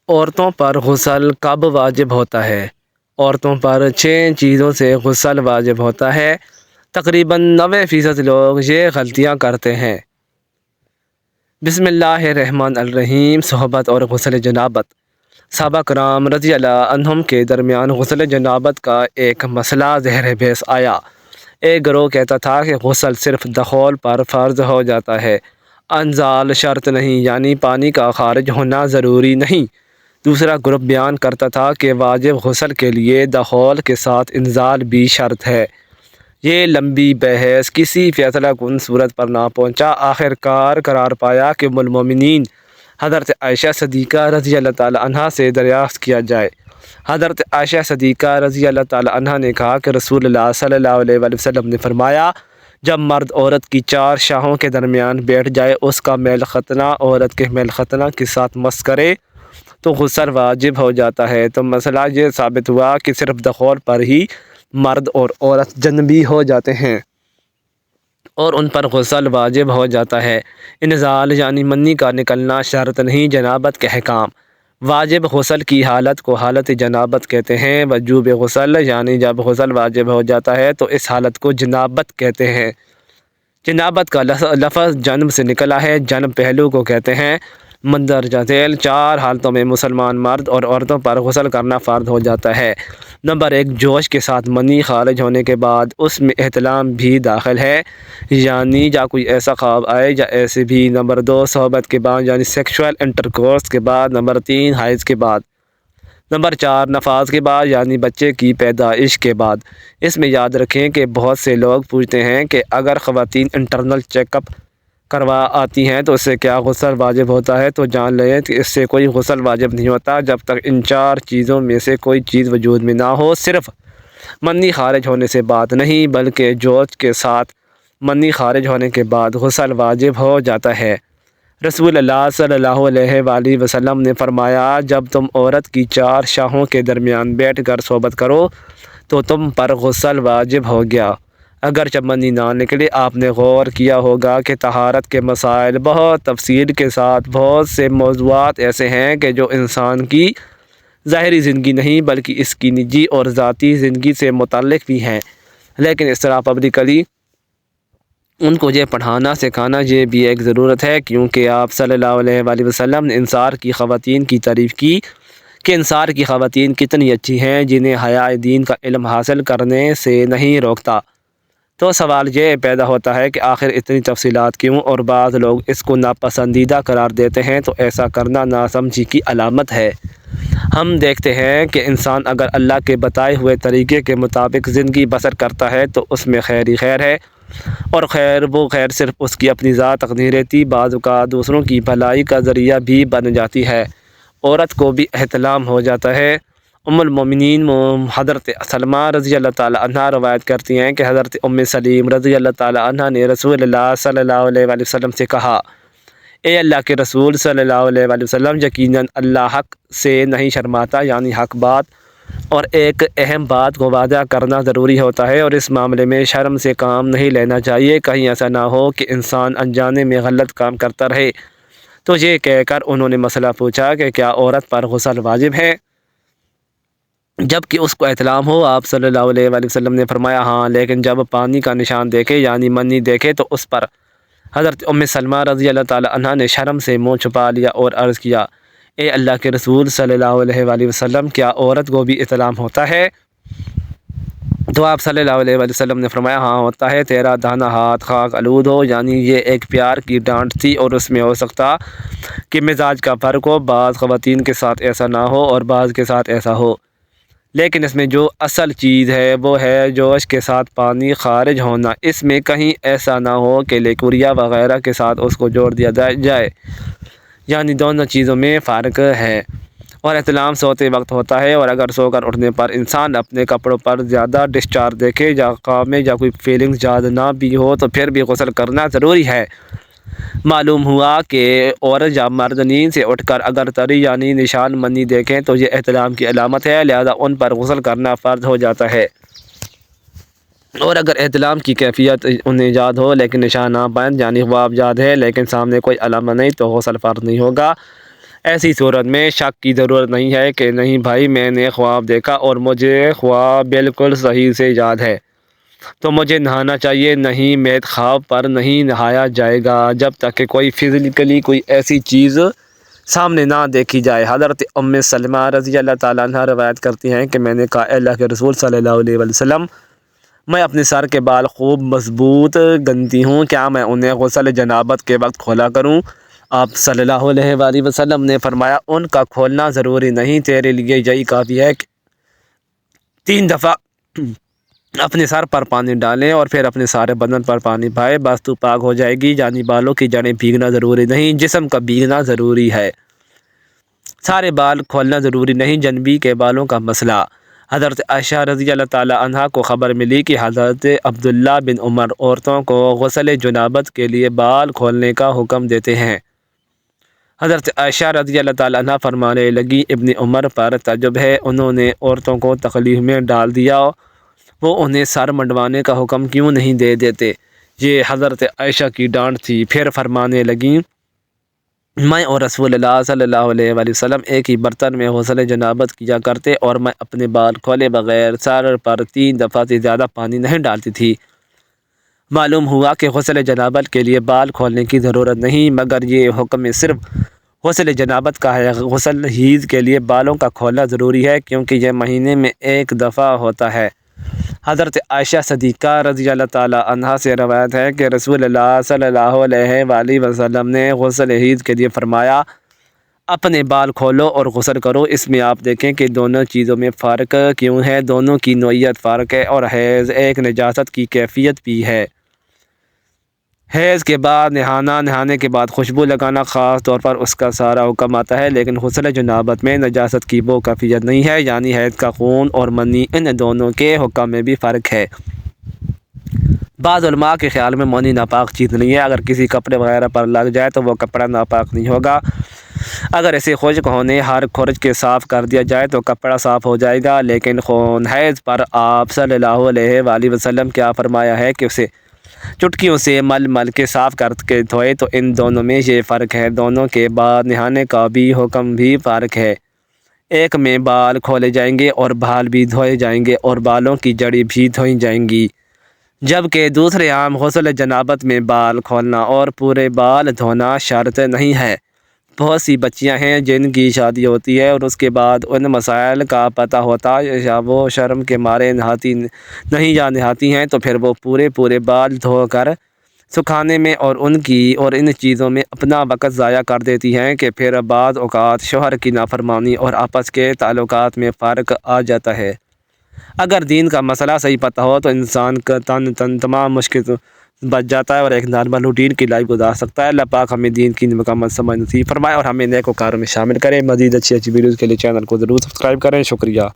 عورتوں پر غسل کب واجب ہوتا ہے؟ عورتوں پر 6 چیزوں سے غسل واجب ہوتا ہے۔ تقریباً 90% لوگ یہ غلطیاں کرتے ہیں۔ بسم اللہ الرحمن الرحیم۔ صحبت اور غسل جنابت۔ صحابہ کرام رضی اللہ عنہم کے درمیان غسل جنابت کا ایک مسئلہ زہر بحث آیا۔ ایک گروہ کہتا تھا کہ غسل صرف دخول پر فرض ہو جاتا ہے، انزال شرط نہیں، یعنی پانی کا خارج ہونا ضروری نہیں۔ دوسرا گروپ بیان کرتا تھا کہ واجب غسل کے لیے دخول کے ساتھ انزال بھی شرط ہے۔ یہ لمبی بحث کسی فیصلہ کن صورت پر نہ پہنچا۔ آخر کار قرار پایا کہ ام المومنین حضرت عائشہ صدیقہ رضی اللہ تعالی عنہا سے دریافت کیا جائے۔ حضرت عائشہ صدیقہ رضی اللہ تعالی عنہا نے کہا کہ رسول اللہ صلی اللہ علیہ وآلہ وسلم نے فرمایا، جب مرد عورت کی 4 شاہوں کے درمیان بیٹھ جائے، اس کا میل ختنہ عورت کے میل ختنہ کے ساتھ مس کرے تو غسل واجب ہو جاتا ہے۔ تو مسئلہ یہ ثابت ہوا کہ صرف دخول پر ہی مرد اور عورت جنبی ہو جاتے ہیں اور ان پر غسل واجب ہو جاتا ہے۔ انزال یعنی منی کا نکلنا شرط نہیں۔ جنابت کے احکام۔ واجب غسل کی حالت کو حالت جنابت کہتے ہیں۔ وجوب غسل یعنی جب غسل واجب ہو جاتا ہے تو اس حالت کو جنابت کہتے ہیں۔ جنابت کا لفظ جنب سے نکلا ہے۔ جنب پہلو کو کہتے ہیں۔ مندرجہ ذیل 4 حالتوں میں مسلمان مرد اور عورتوں پر غسل کرنا فرض ہو جاتا ہے۔ نمبر 1، جوش کے ساتھ منی خارج ہونے کے بعد اس میں احتلام بھی داخل ہے، یعنی یا کوئی ایسا خواب آئے یا ایسے بھی۔ نمبر 2، صحبت کے بعد یعنی سیکشول انٹرکورس کے بعد۔ نمبر 3، حیض کے بعد۔ نمبر 4، نفاس کے بعد یعنی بچے کی پیدائش کے بعد۔ اس میں یاد رکھیں کہ بہت سے لوگ پوچھتے ہیں کہ اگر خواتین انٹرنل چیک اپ کروا آتی ہیں تو اس سے کیا غسل واجب ہوتا ہے؟ تو جان لیں کہ اس سے کوئی غسل واجب نہیں ہوتا جب تک ان 4 چیزوں میں سے کوئی چیز وجود میں نہ ہو۔ صرف منی خارج ہونے سے بات نہیں بلکہ جوش کے ساتھ منی خارج ہونے کے بعد غسل واجب ہو جاتا ہے۔ رسول اللہ صلی اللہ علیہ وآلہ وسلم نے فرمایا، جب تم عورت کی 4 شاہوں کے درمیان بیٹھ کر صحبت کرو تو تم پر غسل واجب ہو گیا، اگرچہ منی نہ نکلے۔ آپ نے غور کیا ہوگا کہ طہارت کے مسائل بہت تفصیل کے ساتھ بہت سے موضوعات ایسے ہیں کہ جو انسان کی ظاہری زندگی نہیں بلکہ اس کی نجی اور ذاتی زندگی سے متعلق بھی ہیں، لیکن اس طرح پبلکلی ان کو یہ پڑھانا سکھانا یہ بھی ایک ضرورت ہے، کیونکہ آپ صلی اللہ علیہ وآلہ وسلم نے انصار کی خواتین کی تعریف کی کہ انصار کی خواتین کتنی اچھی ہیں جنہیں حیاء دین کا علم حاصل کرنے سے نہیں روکتا۔ تو سوال یہ پیدا ہوتا ہے کہ آخر اتنی تفصیلات کیوں، اور بعض لوگ اس کو ناپسندیدہ قرار دیتے ہیں، تو ایسا کرنا ناسمجھی کی علامت ہے۔ ہم دیکھتے ہیں کہ انسان اگر اللہ کے بتائے ہوئے طریقے کے مطابق زندگی بسر کرتا ہے تو اس میں خیر ہی خیر ہے، اور وہ خیر صرف اس کی اپنی ذات تک نہیں رہتی، بعض اوقات دوسروں کی بھلائی کا ذریعہ بھی بن جاتی ہے۔ عورت کو بھی احتلام ہو جاتا ہے۔ ام المومنین حضرت سلمہ رضی اللہ تعالی عنہ روایت کرتی ہیں کہ حضرت ام سلیم رضی اللہ تعالی عنہ نے رسول اللہ صلی اللہ علیہ وآلہ وسلم سے کہا، اے اللہ کے رسول صلی اللہ علیہ وآلہ وسلم، یقیناً اللہ حق سے نہیں شرماتا، یعنی حق بات اور ایک اہم بات کو واضح کرنا ضروری ہوتا ہے، اور اس معاملے میں شرم سے کام نہیں لینا چاہیے، کہیں ایسا نہ ہو کہ انسان انجانے میں غلط کام کرتا رہے۔ تو یہ کہہ کر انہوں نے مسئلہ پوچھا کہ کیا عورت پر غسل واجب ہے جب کہ اس کو احتلام ہو؟ آپ صلی اللہ علیہ وآلہ وسلم نے فرمایا، ہاں، لیکن جب پانی کا نشان دیکھے یعنی منی دیکھے تو اس پر۔ حضرت ام سلمہ رضی اللہ تعالی عنہ نے شرم سے منہ چھپا لیا اور عرض کیا، اے اللہ کے رسول صلی اللہ علیہ وآلہ وسلم، کیا عورت کو بھی احتلام ہوتا ہے؟ تو آپ صلی اللہ علیہ وآلہ وسلم نے فرمایا، ہاں ہوتا ہے، تیرا داہنا ہاتھ خاک آلود ہو، یعنی یہ ایک پیار کی ڈانٹ تھی، اور اس میں ہو سکتا کہ مزاج کا فرق ہو، بعض خواتین کے ساتھ ایسا نہ ہو اور بعض کے ساتھ ایسا ہو، لیکن اس میں جو اصل چیز ہے وہ ہے جوش کے ساتھ پانی خارج ہونا۔ اس میں کہیں ایسا نہ ہو کہ لیکوریا وغیرہ کے ساتھ اس کو جوڑ دیا جائے، یعنی دونوں چیزوں میں فرق ہے۔ اور احتلام سوتے وقت ہوتا ہے، اور اگر سو کر اٹھنے پر انسان اپنے کپڑوں پر زیادہ ڈسچارج دیکھے یا خواب میں یا کوئی فیلنگز یاد نہ بھی ہو تو پھر بھی غسل کرنا ضروری ہے۔ معلوم ہوا کہ عورت یا مرد نیند سے اٹھ کر اگر تری یعنی نشان منی دیکھیں تو یہ احتلام کی علامت ہے، لہذا ان پر غسل کرنا فرض ہو جاتا ہے، اور اگر احتلام کی کیفیت انہیں یاد ہو لیکن نشان نہ پائیں یعنی خواب یاد ہے لیکن سامنے کوئی علامت نہیں تو غسل فرض نہیں ہوگا۔ ایسی صورت میں شک کی ضرورت نہیں ہے کہ نہیں بھائی میں نے خواب دیکھا اور مجھے خواب بالکل صحیح سے یاد ہے تو مجھے نہانا چاہیے، نہیں میت خواب پر نہیں نہایا جائے گا جب تک کہ کوئی فزیکلی کوئی ایسی چیز سامنے نہ دیکھی جائے۔ حضرت ام سلمہ رضی اللہ تعالیٰ عنہ روایت کرتی ہیں کہ میں نے کہا، اے اللہ کے رسول صلی اللہ علیہ وسلم، میں اپنے سر کے بال خوب مضبوط گنتی ہوں، کیا میں انہیں غسل جنابت کے وقت کھولا کروں؟ آپ صلی اللہ علیہ وآلہ وسلم نے فرمایا، ان کا کھولنا ضروری نہیں، تیرے لیے یہی کافی ہے کہ 3 دفعہ اپنے سر پر پانی ڈالیں اور پھر اپنے سارے بدن پر پانی بہائے، بس تو پاک ہو جائے گی۔ یعنی بالوں کی جڑیں بھیگنا ضروری نہیں، جسم کا بھیگنا ضروری ہے، سارے بال کھولنا ضروری نہیں۔ جنبی کے بالوں کا مسئلہ، حضرت عائشہ رضی اللہ تعالیٰ عنہا کو خبر ملی کہ حضرت عبداللہ بن عمر عورتوں کو غسل جنابت کے لیے بال کھولنے کا حکم دیتے ہیں۔ حضرت عائشہ رضی اللہ تعالیٰ عنہ فرمانے لگی، ابن عمر پر تعجب ہے، انہوں نے عورتوں کو تکلیف میں ڈال دیا، وہ انہیں سر منڈوانے کا حکم کیوں نہیں دے دیتے؟ یہ حضرت عائشہ کی ڈانٹ تھی۔ پھر فرمانے لگیں، میں اور رسول اللہ صلی اللہ علیہ وآلہ وسلم ایک ہی برتن میں غسل جنابت کیا کرتے اور میں اپنے بال کھولے بغیر سر پر 3 دفعہ سے زیادہ پانی نہیں ڈالتی تھی۔ معلوم ہوا کہ غسل جنابت کے لیے بال کھولنے کی ضرورت نہیں، مگر یہ حکم صرف غسل جنابت کا ہے۔ غسل حیض کے لیے بالوں کا کھولنا ضروری ہے کیونکہ یہ مہینے میں 1 دفعہ ہوتا ہے۔ حضرت عائشہ صدیقہ رضی اللہ تعالیٰ عنہا سے روایت ہے کہ رسول اللہ صلی اللہ علیہ وآلہ وسلم نے غسل حیض کے لیے فرمایا، اپنے بال کھولو اور غسل کرو۔ اس میں آپ دیکھیں کہ دونوں چیزوں میں فرق کیوں ہے، دونوں کی نوعیت فرق ہے اور حیض ایک نجاست کی کیفیت بھی ہے۔ حیض کے بعد نہانا، نہانے کے بعد خوشبو لگانا، خاص طور پر اس کا سارا حکم آتا ہے، لیکن غسل جنابت میں نجاست کی وہ کیفیت نہیں ہے، یعنی حیض کا خون اور منی، ان دونوں کے حکم میں بھی فرق ہے۔ بعض علماء کے خیال میں منی ناپاک چیز نہیں ہے، اگر کسی کپڑے وغیرہ پر لگ جائے تو وہ کپڑا ناپاک نہیں ہوگا، اگر اسے خشک ہونے ہر خرچ کے صاف کر دیا جائے تو کپڑا صاف ہو جائے گا۔ لیکن خون حیض پر آپ صلی اللہ علیہ وآلہ وسلم کیا فرمایا ہے کہ اسے چٹکیوں سے مل مل کے صاف کر کے دھوئے، تو ان دونوں میں یہ فرق ہے۔ دونوں کے بعد نہانے کا بھی حکم بھی فرق ہے، ایک میں بال کھولے جائیں گے اور بال بھی دھوئے جائیں گے اور بالوں کی جڑیں بھی دھوئی جائیں گی، جبکہ دوسرے عام غسل جنابت میں بال کھولنا اور پورے بال دھونا شرط نہیں ہے۔ بہت سی بچیاں ہیں جن کی شادی ہوتی ہے اور اس کے بعد ان مسائل کا پتہ ہوتا ہے یا وہ شرم کے مارے نہاتی نہیں یا نہاتی ہیں، تو پھر وہ پورے بال دھو کر سکھانے میں اور ان چیزوں میں اپنا وقت ضائع کر دیتی ہیں کہ پھر بعض اوقات شوہر کی نافرمانی اور آپس کے تعلقات میں فرق آ جاتا ہے۔ اگر دین کا مسئلہ صحیح پتہ ہو تو انسان کا تمام مشکل بچ جاتا ہے اور ایک نارمل روٹین کی لائف گزار سکتا ہے۔ اللہ پاک ہمیں دین کی مکمل سمجھ نصیب فرمائے اور ہمیں نیک وکاروں میں شامل کریں۔ مزید اچھی ویڈیوز کے لیے چینل کو ضرور سبسکرائب کریں۔ شکریہ۔